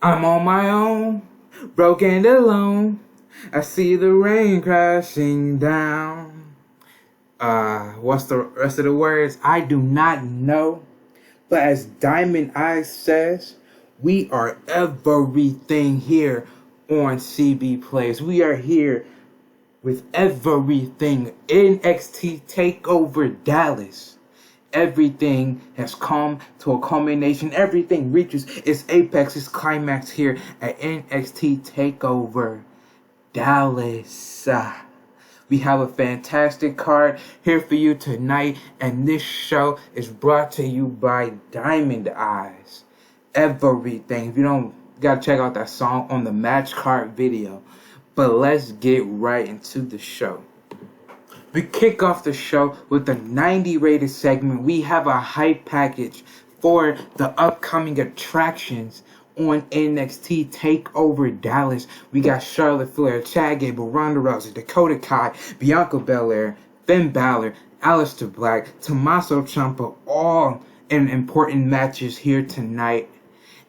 I'm on my own, broken alone. I see the rain crashing down. What's the rest of the words? I do not know. But as Diamond Eyes says, we are everything here on CB Plays. We are here with everything. NXT Takeover Dallas. Everything has come to a culmination. Everything reaches its apex, its climax here at NXT Takeover Dallas. We have a fantastic card here for you tonight, and this show is brought to you by Diamond Eyes. Everything. If you don't, you gotta check out that song on the match card video. But let's get right into the show. We kick off the show with a 90 rated segment. We have a hype package for the upcoming attractions on NXT TakeOver Dallas. We got Charlotte Flair, Chad Gable, Ronda Rousey, Dakota Kai, Bianca Belair, Finn Balor, Aleister Black, Tommaso Ciampa, all in important matches here tonight.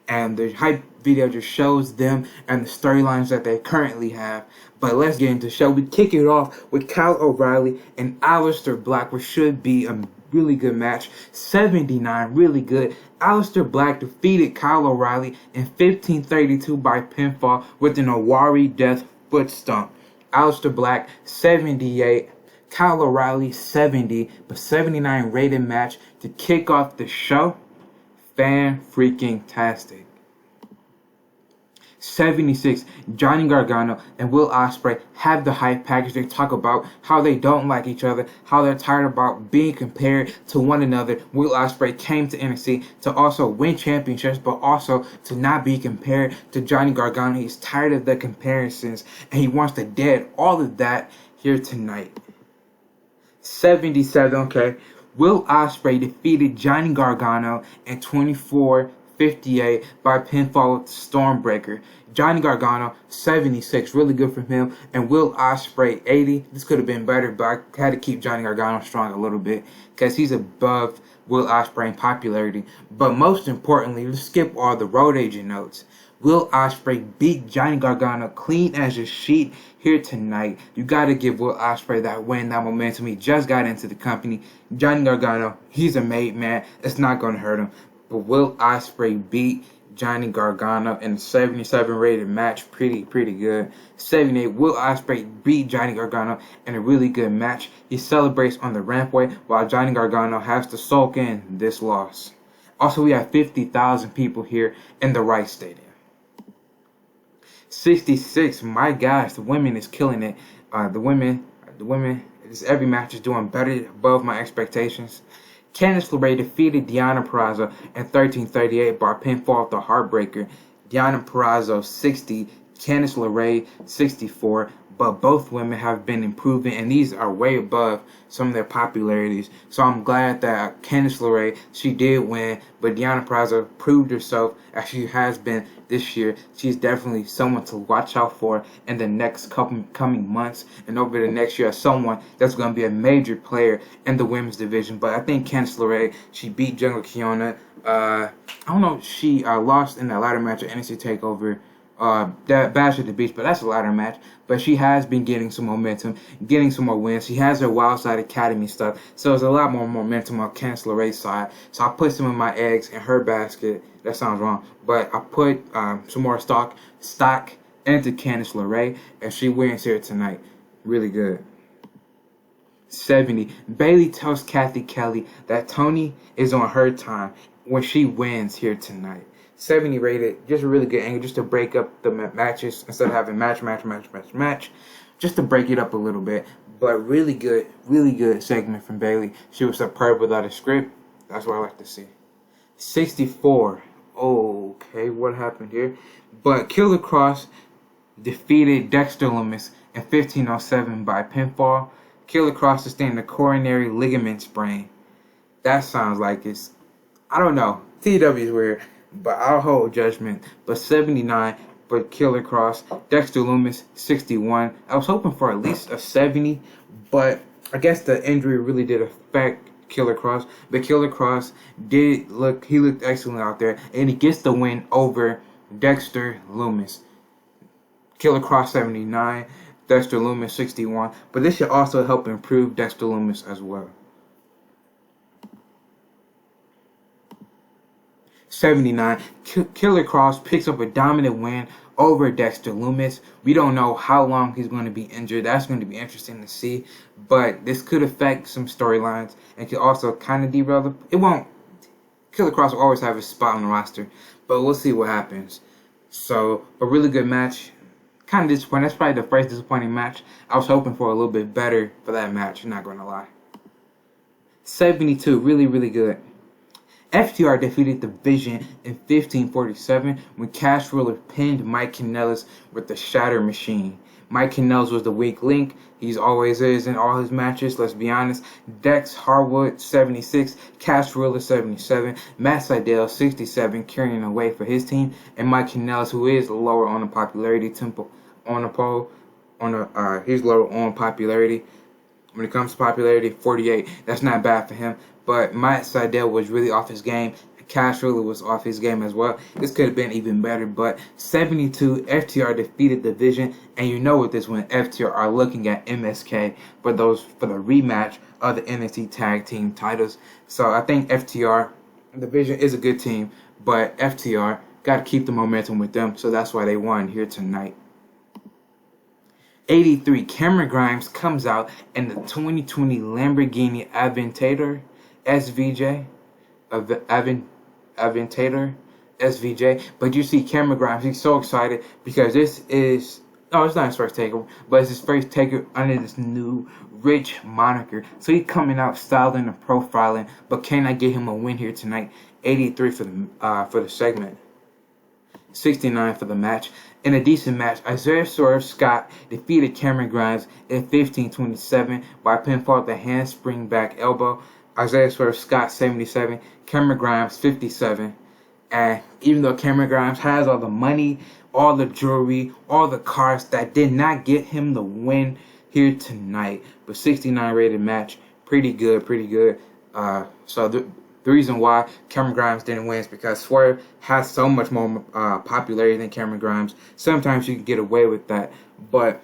And the hype video just shows them and the storylines that they currently have. But let's get into the show. We kick it off with Kyle O'Reilly and Aleister Black, which should be a really good match. 79, really good. Aleister Black defeated Kyle O'Reilly in 1532 by pinfall with an Owari Death foot stomp. Aleister Black 78, Kyle O'Reilly 70, but 79 rated match to kick off the show. Fan-freaking-tastic. 76, Johnny Gargano and Will Ospreay have the hype package. They talk about how they don't like each other, how they're tired about being compared to one another. Will Ospreay came to NXT to also win championships, but also to not be compared to Johnny Gargano. He's tired of the comparisons, and he wants to dead all of that here tonight. 77, okay. Will Ospreay defeated Johnny Gargano in 24:58 by pinfall with the Stormbreaker. Johnny Gargano 76, really good for him, and Will Ospreay 80. This could have been better, but I had to keep Johnny Gargano strong a little bit because he's above Will Ospreay in popularity. But most importantly, let's skip all the road agent notes. Will Ospreay beat Johnny Gargano clean as a sheet here tonight. You got to give Will Ospreay that win, that momentum. He just got into the company. Johnny Gargano, he's a made man. It's not going to hurt him. But Will Ospreay beat Johnny Gargano in a 77 rated match. Pretty good. 78, Will Ospreay beat Johnny Gargano in a really good match. He celebrates on the rampway while Johnny Gargano has to sulk in this loss. Also, we have 50,000 people here in the Rice Stadium. 66, my gosh, the women is killing it. The women, every match is doing better, above my expectations. Candice LeRae defeated Deonna Purrazzo in 13:38 by pinfall of the Heartbreaker. Deonna Purrazzo 60, Candice LeRae 64. But both women have been improving, and these are way above some of their popularities. So I'm glad that Candice LeRae, she did win, but Deonna Purrazzo proved herself as she has been this year. She's definitely someone to watch out for in the next coming months and over the next year as someone that's going to be a major player in the women's division. But I think Candice LeRae, she beat Jungle Kiona. I don't know, she lost in that ladder match at NXT TakeOver. That Bash at the Beach, but that's a ladder match. But she has been getting some momentum, getting some more wins. She has her Wildside Academy stuff, so there's a lot more momentum on Candice LeRae's side. So I put some of my eggs in her basket. That sounds wrong, but I put some more stock into Candice LeRae, and she wins here tonight. Really good. 70, Bayley tells Kathy Kelly that Tony is on her time when she wins here tonight. 70 rated, just a really good angle, just to break up the matches instead of having match, just to break it up a little bit. But really good segment from Bayley. She was superb without a script. That's what I like to see. 64. Okay, what happened here? But Killer Kross defeated Dexter Lumis in 15:07 by pinfall. Killer Kross sustained a coronary ligament sprain. That sounds like it's, I don't know. TEW is weird. But I'll hold judgment. But 79 for Killer Kross. Dexter Lumis 61. I was hoping for at least a 70, but I guess the injury really did affect Killer Kross. But Killer Kross he looked excellent out there, and he gets the win over Dexter Lumis. Killer Cross 79, Dexter Lumis 61. But this should also help improve Dexter Lumis as well. 79, Killer Cross picks up a dominant win over Dexter Lumis. We don't know how long he's going to be injured. That's going to be interesting to see. But this could affect some storylines and could also kind of derail it won't. Killer Cross will always have his spot on the roster, but we'll see what happens. So, a really good match. Kind of disappointing. That's probably the first disappointing match. I was hoping for a little bit better for that match, I'm not going to lie. 72, really, really good. FTR defeated the Vision in 1547 when Cash Ruler pinned Mike Kanellis with the Shatter Machine. Mike Kanellis was the weak link. He always is in all his matches, let's be honest. Dex Harwood, 76. Cash Ruler, 77. Matt Sydal, 67, carrying away for his team. And Mike Kanellis, who is lower on the popularity tempo on the poll. He's lower on popularity. When it comes to popularity, 48. That's not bad for him. But Matt Sydal was really off his game. Cash Ruler was off his game as well. This could have been even better. But 72, FTR defeated the Vision. And you know with this one, FTR are looking at MSK for the rematch of the NXT Tag Team titles. So I think FTR, the Vision is a good team. But FTR got to keep the momentum with them. So that's why they won here tonight. 83, Cameron Grimes comes out in the 2020 Lamborghini Aventador SVJ. Aventador SVJ. But you see Cameron Grimes, he's so excited because this is, no, it's not his first takeover, but it's his first takeover under this new Rich moniker. So he's coming out styling and profiling, but can I get him a win here tonight? 83 for the segment. 69 for the match. In a decent match, Isaiah Swerve Scott defeated Cameron Grimes in 1527 by pinfall with a handspring back elbow. Isaiah Swerve Scott, 77. Cameron Grimes, 57. And even though Cameron Grimes has all the money, all the jewelry, all the cars, that did not get him the win here tonight. But 69 rated match, pretty good, pretty good. So the reason why Cameron Grimes didn't win is because Swerve has so much more popularity than Cameron Grimes. Sometimes you can get away with that, but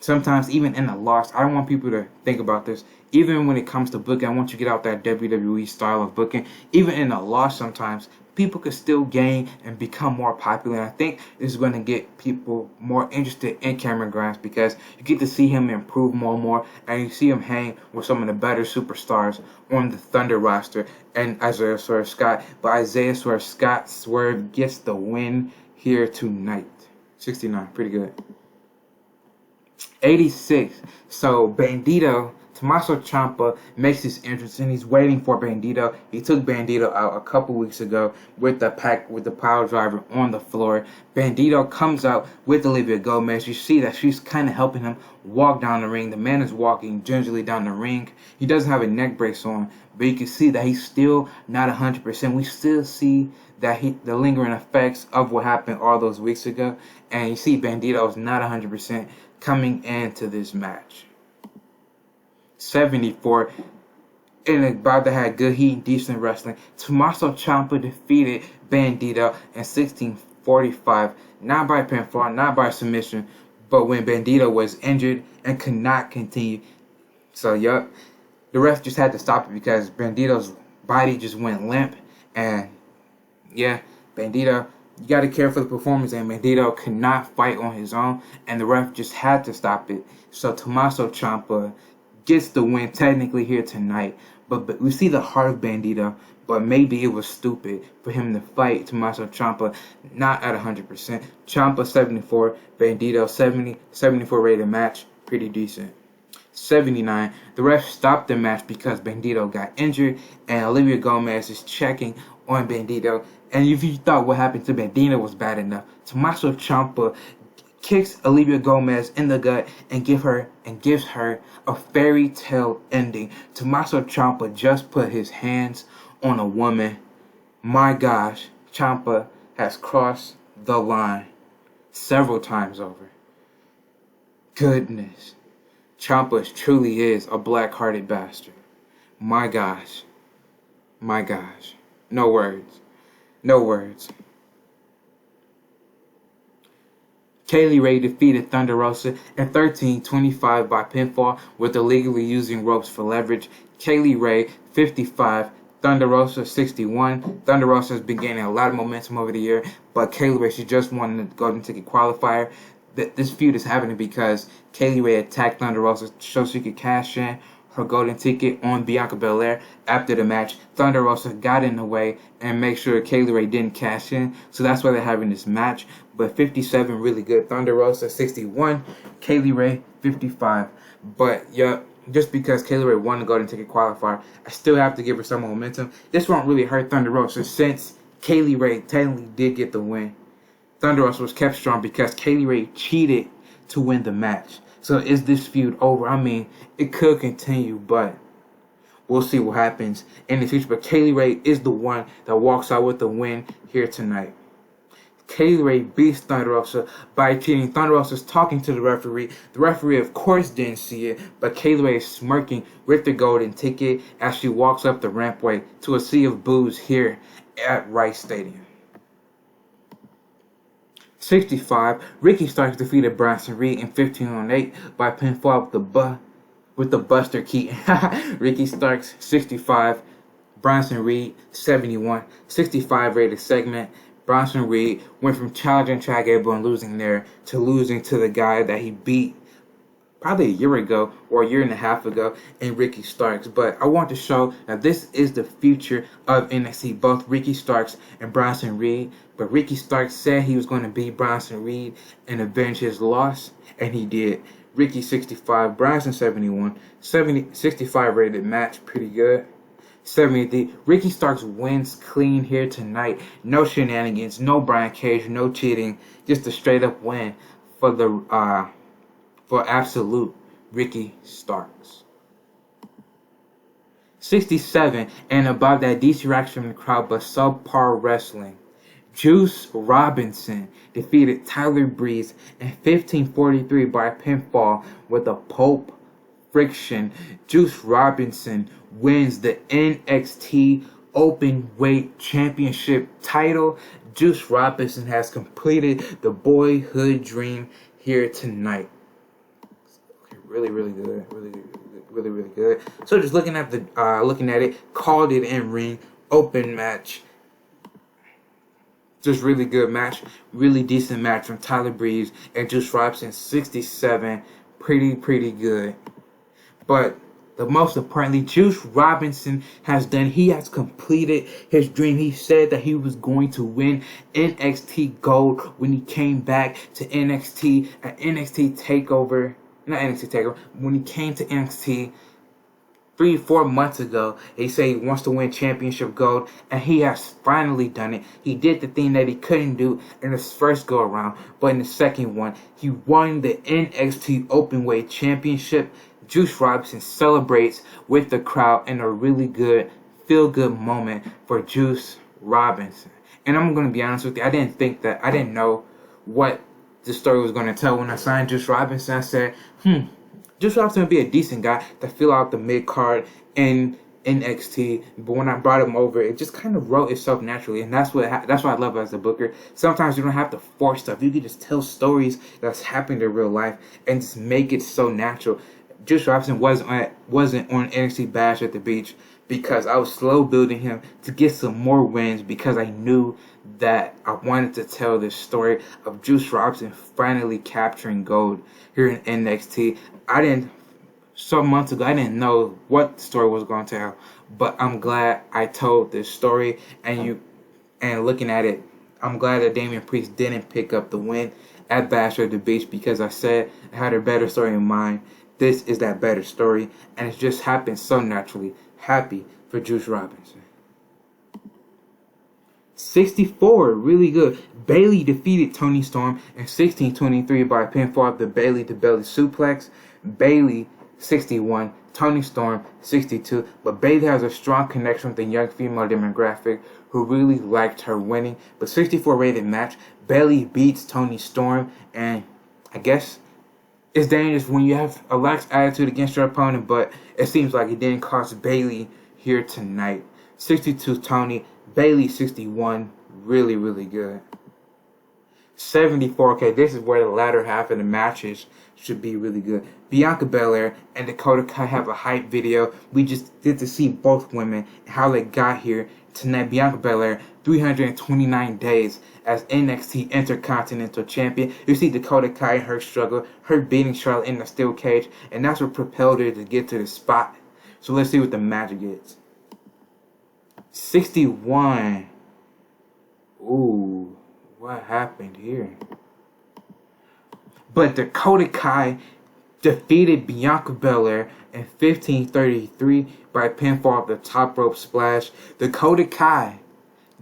sometimes even in a loss, I don't want people to think about this. Even when it comes to booking, I want you to get out that WWE style of booking. Even in a loss, sometimes people could still gain and become more popular. And I think this is going to get people more interested in Cameron Grimes because you get to see him improve more and more, and you see him hang with some of the better superstars on the Thunder roster and Isaiah Swerve Scott. But Isaiah Swerve Scott, Swerve gets the win here tonight. 69, pretty good. 86. So Bandito, Tommaso Ciampa makes his entrance and he's waiting for Bandito. He took Bandito out a couple weeks ago with the power driver on the floor. Bandito comes out with Olivia Gomez. You see that she's kind of helping him walk down the ring. The man is walking gingerly down the ring. He doesn't have a neck brace on, but you can see that he's still not 100%. We still see that the lingering effects of what happened all those weeks ago. And you see Bandito is not 100% coming into this match. 74, and about to have good heat and decent wrestling. Tommaso Ciampa defeated Bandito in 1645, not by pinfall, not by submission, but when Bandito was injured and could not continue. So, yup, the ref just had to stop it because Bandito's body just went limp, and yeah, Bandito, you got to care for the performance, and Bandito could not fight on his own, and the ref just had to stop it. So Tommaso Ciampa gets the win technically here tonight, but we see the heart of Bandito, but maybe it was stupid for him to fight Tommaso Ciampa not at 100%. Ciampa 74, Bandito 70, 74 rated match, pretty decent. 79, the ref stopped the match because Bandito got injured and Olivia Gomez is checking on Bandito. And if you thought what happened to Bandito was bad enough, Tommaso Ciampa kicks Olivia Gomez in the gut and gives her a fairy tale ending. Tommaso Ciampa just put his hands on a woman. My gosh, Ciampa has crossed the line several times over. Goodness, Ciampa truly is a black-hearted bastard. My gosh, no words, no words. Kaylee Ray defeated Thunder Rosa at 13-25 by pinfall with illegally using ropes for leverage. Kaylee Ray 55, Thunder Rosa 61. Thunder Rosa has been gaining a lot of momentum over the year, but Kaylee Ray, she just won the Golden Ticket qualifier. This feud is happening because Kaylee Ray attacked Thunder Rosa so she could cash in her Golden Ticket on Bianca Belair. After the match, Thunder Rosa got in the way and make sure Kaylee Ray didn't cash in, so that's why they're having this match. But 57 really good. Thunder Rosa 61, Kaylee Ray 55. But yeah, just because Kaylee Ray won the Golden Ticket qualifier, I still have to give her some momentum. This won't really hurt Thunder Rosa since Kaylee Ray technically did get the win. Thunder Rosa was kept strong because Kaylee Ray cheated to win the match. So is this feud over? I mean, it could continue, but we'll see what happens in the future. But Kaylee Ray is the one that walks out with the win here tonight. Kaylee Ray beats Thunder Rosa by cheating. Thunder Rosa's talking to the referee. The referee, of course, didn't see it, but Kaylee Ray is smirking with the Golden Ticket as she walks up the rampway to a sea of boos here at Rice Stadium. 65, Ricky Starks defeated Bronson Reed in 15-8 by pinfall with the Buster Keaton. Ricky Starks 65, Bronson Reed 71. 65 rated segment. Bronson Reed went from challenging Chad Gable and losing there to losing to the guy that he beat probably a year ago or a year and a half ago in Ricky Starks. But I want to show that this is the future of NXT, both Ricky Starks and Bronson Reed. But Ricky Starks said he was going to beat Bronson Reed and avenge his loss, and he did. Ricky 65, Bronson 71, 65 rated match, pretty good. 73, Ricky Starks wins clean here tonight. No shenanigans, no Brian Cage, no cheating, just a straight up win for the for absolute Ricky Starks. 67, and above that, DC reaction from the crowd, but subpar wrestling. Juice Robinson defeated Tyler Breeze in 15-43 by pinfall with a Pope friction. Juice Robinson wins the NXT Openweight Championship title. Juice Robinson has completed the boyhood dream here tonight. Really good. Really good. So just looking at it, called it in ring, open match. Just really good match, really decent match from Tyler Breeze and Juice Robinson. 67, pretty good. But the most importantly, Juice Robinson he has completed his dream. He said that he was going to win NXT Gold when he came back to NXT at NXT Takeover. Not NXT Takeover. When he came to NXT 3-4 months ago, he said he wants to win championship gold, and he has finally done it. He did the thing that he couldn't do in his first go around, but in the second one, he won the NXT Openweight Championship. Juice Robinson celebrates with the crowd in a really good, feel-good moment for Juice Robinson. And I'm going to be honest with you, I didn't know what the story was going to tell when I signed Juice Robinson. I said, Juice Robinson would be a decent guy to fill out the mid-card in NXT. But when I brought him over, it just kind of wrote itself naturally. And that's what I love as a booker. Sometimes you don't have to force stuff. You can just tell stories that's happened in real life and just make it so natural. Juice Robinson wasn't on NXT Bash at the Beach because I was slow building him to get some more wins because I knew that I wanted to tell this story of Juice Robinson finally capturing gold here in NXT. Some months ago, I didn't know what the story was going to tell, but I'm glad I told this story. And looking at it, I'm glad that Damian Priest didn't pick up the win at Bash at the Beach because I said I had a better story in mind. This is that better story, and it just happened so naturally. Happy for Juice Robinson. 64, really good. Bayley defeated Toni Storm in 16-23 by pinfall, the Bayley to belly suplex. Bayley 61, Toni Storm 62. But Bayley has a strong connection with the young female demographic who really liked her winning. But 64 rated match. Bayley beats Toni Storm, and I guess it's dangerous when you have a lax attitude against your opponent, but it seems like it didn't cost Bayley here tonight. 62 Toni, Bayley 61, really good. 74. Okay, this is where the latter half of the matches should be really good. Bianca Belair and Dakota Kai have a hype video. We just did to see both women, how they got here tonight. Bianca Belair, 329 days as NXT Intercontinental Champion. You see Dakota Kai and her struggle, her beating Charlotte in the steel cage, and that's what propelled her to get to the spot. So let's see what the match gets. 61. Ooh, what happened here? But Dakota Kai defeated Bianca Belair in 15:33 by pinfall of the top rope splash. Dakota Kai,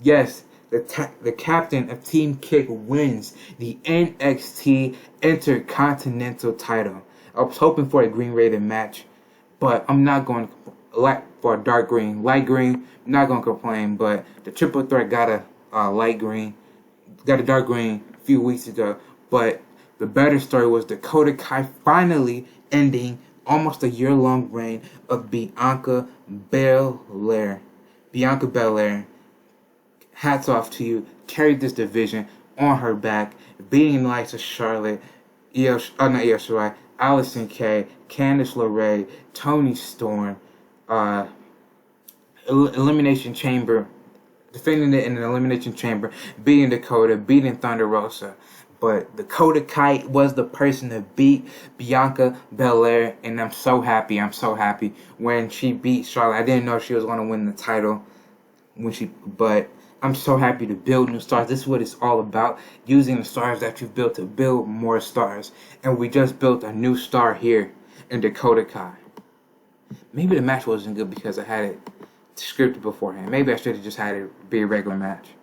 yes, the captain of Team Kick, wins the NXT Intercontinental title. I was hoping for a green rated match, but I'm not going to for a dark green. Light green, I'm not going to complain, but the triple threat got a light green, got a dark green a few weeks ago. But the better story was Dakota Kai finally ending almost a year-long reign of Bianca Belair. Bianca Belair, hats off to you, carried this division on her back, beating the likes of Charlotte, Allison Kay, Candice LeRae, Toni Storm, Elimination Chamber, defending it in an Elimination Chamber, beating Dakota, beating Thunder Rosa. But Dakota Kai was the person to beat Bianca Belair, and I'm so happy when she beat Charlotte. I didn't know she was going to win the title but I'm so happy to build new stars. This is what it's all about, using the stars that you've built to build more stars. And we just built a new star here in Dakota Kai. Maybe the match wasn't good because I had it scripted beforehand. Maybe I should have just had it be a regular match.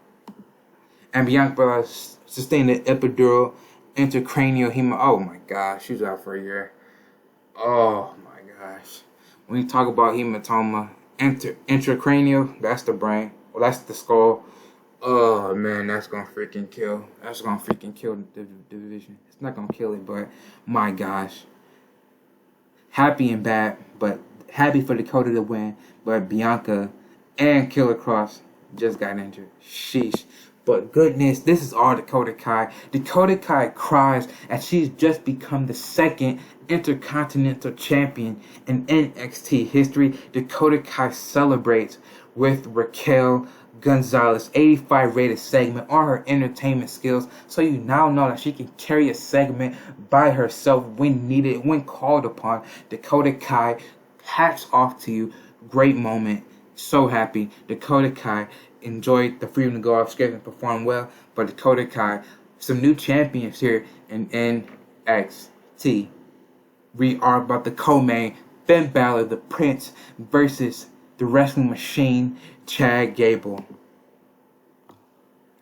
And Bianca Belair sustained an epidural intracranial hemo. Oh my gosh, she's out for a year. Oh my gosh. When you talk about hematoma, intracranial, that's the brain. Well, that's the skull. Oh man, that's gonna freaking kill. That's gonna freaking kill the division. It's not gonna kill it, but my gosh. Happy and bad, but happy for Dakota to win. But Bianca and Killer Cross just got injured. Sheesh. But goodness, this is all Dakota Kai. Dakota Kai cries as she's just become the second Intercontinental Champion in NXT history. Dakota Kai celebrates with Raquel Gonzalez 85 rated segment on her entertainment skills. So you now know that she can carry a segment by herself when needed, when called upon. Dakota Kai, hats off to you. Great moment. So happy. Dakota Kai enjoyed the freedom to go off script and perform well. But Dakota Kai, some new champions here in NXT. We are about the co-main, Finn Balor, the Prince, versus the Wrestling Machine, Chad Gable.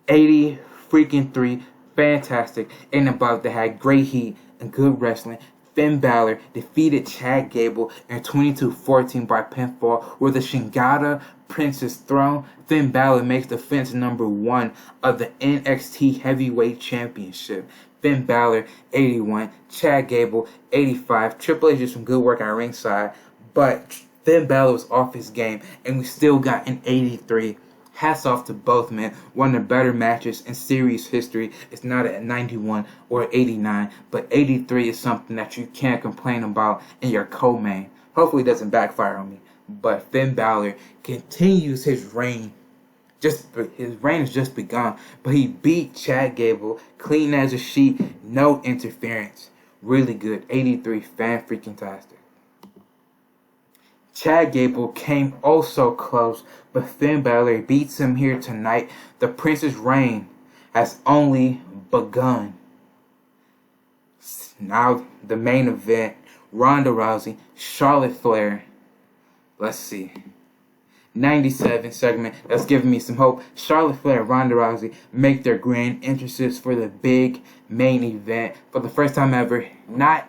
80 freaking 3, fantastic, and above that had great heat and good wrestling. Finn Balor defeated Chad Gable in 22-14 by pinfall with a Shingata Princess Throne. Finn Balor makes defense number 1 of the NXT Heavyweight Championship. Finn Balor 81, Chad Gable 85. Triple H did some good work at ringside, but Finn Balor was off his game, and we still got an 83. Hats off to both men. One of the better matches in series history. It's not at 91 or 89, but 83 is something that you can't complain about in your co-main. Hopefully it doesn't backfire on me. But Finn Balor continues his reign. His reign has just begun. But he beat Chad Gable clean as a sheet. No interference. Really good. 83, fan-freaking-tastic. Chad Gable came oh so close, but Finn Balor beats him here tonight. The Prince's reign has only begun. Now the main event, Ronda Rousey, Charlotte Flair. Let's see. 97 segment that's giving me some hope. Charlotte Flair and Ronda Rousey make their grand entrances for the big main event for the first time ever. Not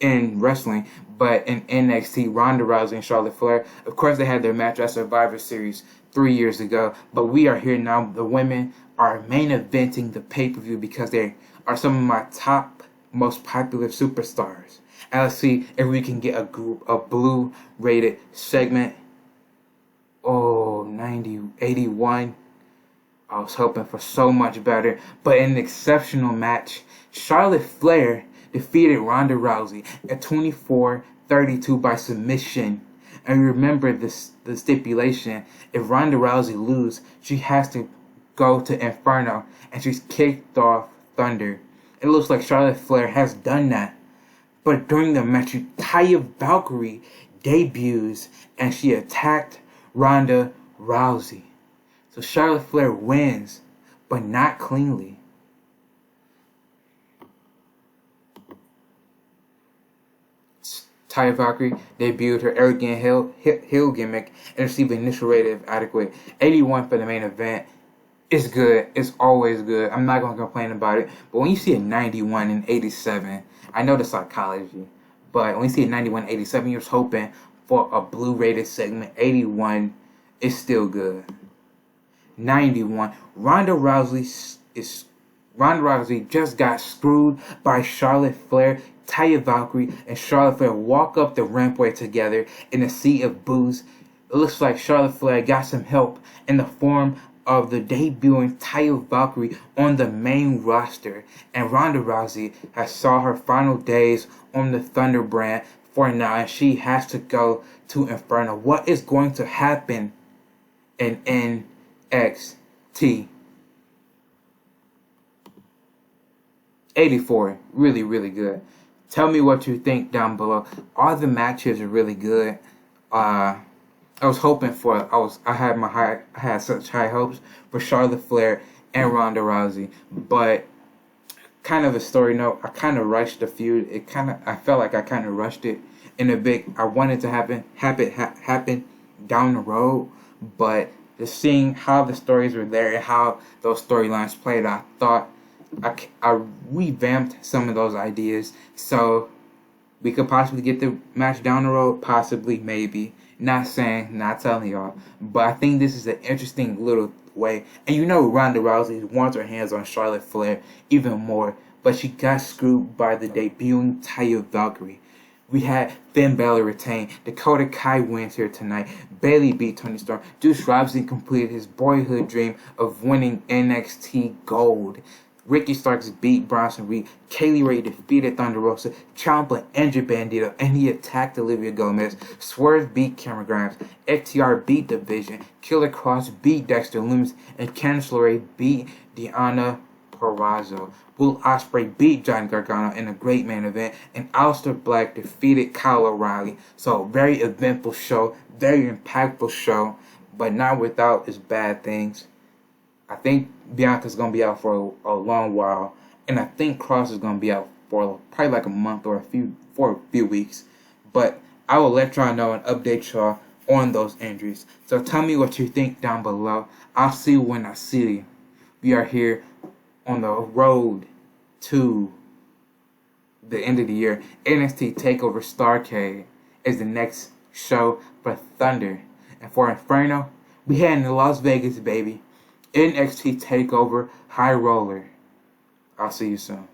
in wrestling, but in NXT, Ronda Rousey and Charlotte Flair. Of course, they had their match at Survivor Series 3 years ago, but we are here now. The women are main eventing the pay-per-view because they are some of my top, most popular superstars. And let's see if we can get a blue rated segment. Oh, 81. I was hoping for so much better, but in an exceptional match, Charlotte Flair defeated Ronda Rousey at 24-32 by submission. And remember this, the stipulation: if Ronda Rousey loses, she has to go to Inferno, and she's kicked off Thunder. It looks like Charlotte Flair has done that. But during the match, Taya Valkyrie debuts, and she attacked Ronda Rousey. So Charlotte Flair wins, but not cleanly. Taya Valkyrie debuted her arrogant heel gimmick and received an initial rating of adequate. 81 for the main event. It's good. It's always good. I'm not going to complain about it. But when you see a 91 and 87, I know the psychology, but when you see a 91 and 87, you're just hoping for a blue rated segment. 81 is still good. 91. Ronda Rousey just got screwed by Charlotte Flair. Taya Valkyrie and Charlotte Flair walk up the rampway together in a sea of boos. It looks like Charlotte Flair got some help in the form of the debuting Taya Valkyrie on the main roster, and Ronda Rousey has saw her final days on the Thunder brand for now, and she has to go to Inferno. What is going to happen in NXT? 84, really, really good. Tell me what you think down below. All the matches are really good. I was hoping for. I had such high hopes for Charlotte Flair and Ronda Rousey, but kind of a story note. I kind of rushed the feud. I felt like I kind of rushed it in a bit. I wanted to happen down the road, but just seeing how the stories were there and how those storylines played, I thought I revamped some of those ideas so we could possibly get the match down the road. Possibly, maybe. Not saying, not telling y'all, but I think this is an interesting little way. And you know Ronda Rousey wants her hands on Charlotte Flair even more, but she got screwed by the debuting Taya Valkyrie. We had Finn Balor retain. Dakota Kai wins here tonight. Bayley beat Toni Storm. Juice Robinson completed his boyhood dream of winning NXT Gold. Ricky Starks beat Bronson Reed. Kaylee Ray defeated Thunder Rosa. Ciampa injured Bandito, and he attacked Olivia Gomez. Swerve beat Cameron Grimes. FTR beat Division. Killer Cross beat Dexter Lumis, and Candice LeRae beat Deonna Purrazzo. Will Ospreay beat Johnny Gargano in a great main event, and Aleister Black defeated Kyle O'Reilly. So very eventful show, very impactful show, but not without its bad things. I think Bianca's going to be out for a long while, and I think Cross is going to be out for probably like a month or a few weeks. But I will let y'all know and update y'all on those injuries. So tell me what you think down below. I'll see you when I see you. We are here on the road to the end of the year. NXT TakeOver Starrcade is the next show for Thunder. And for Inferno, we heading to Las Vegas, baby. NXT TakeOver High Roller. I'll see you soon.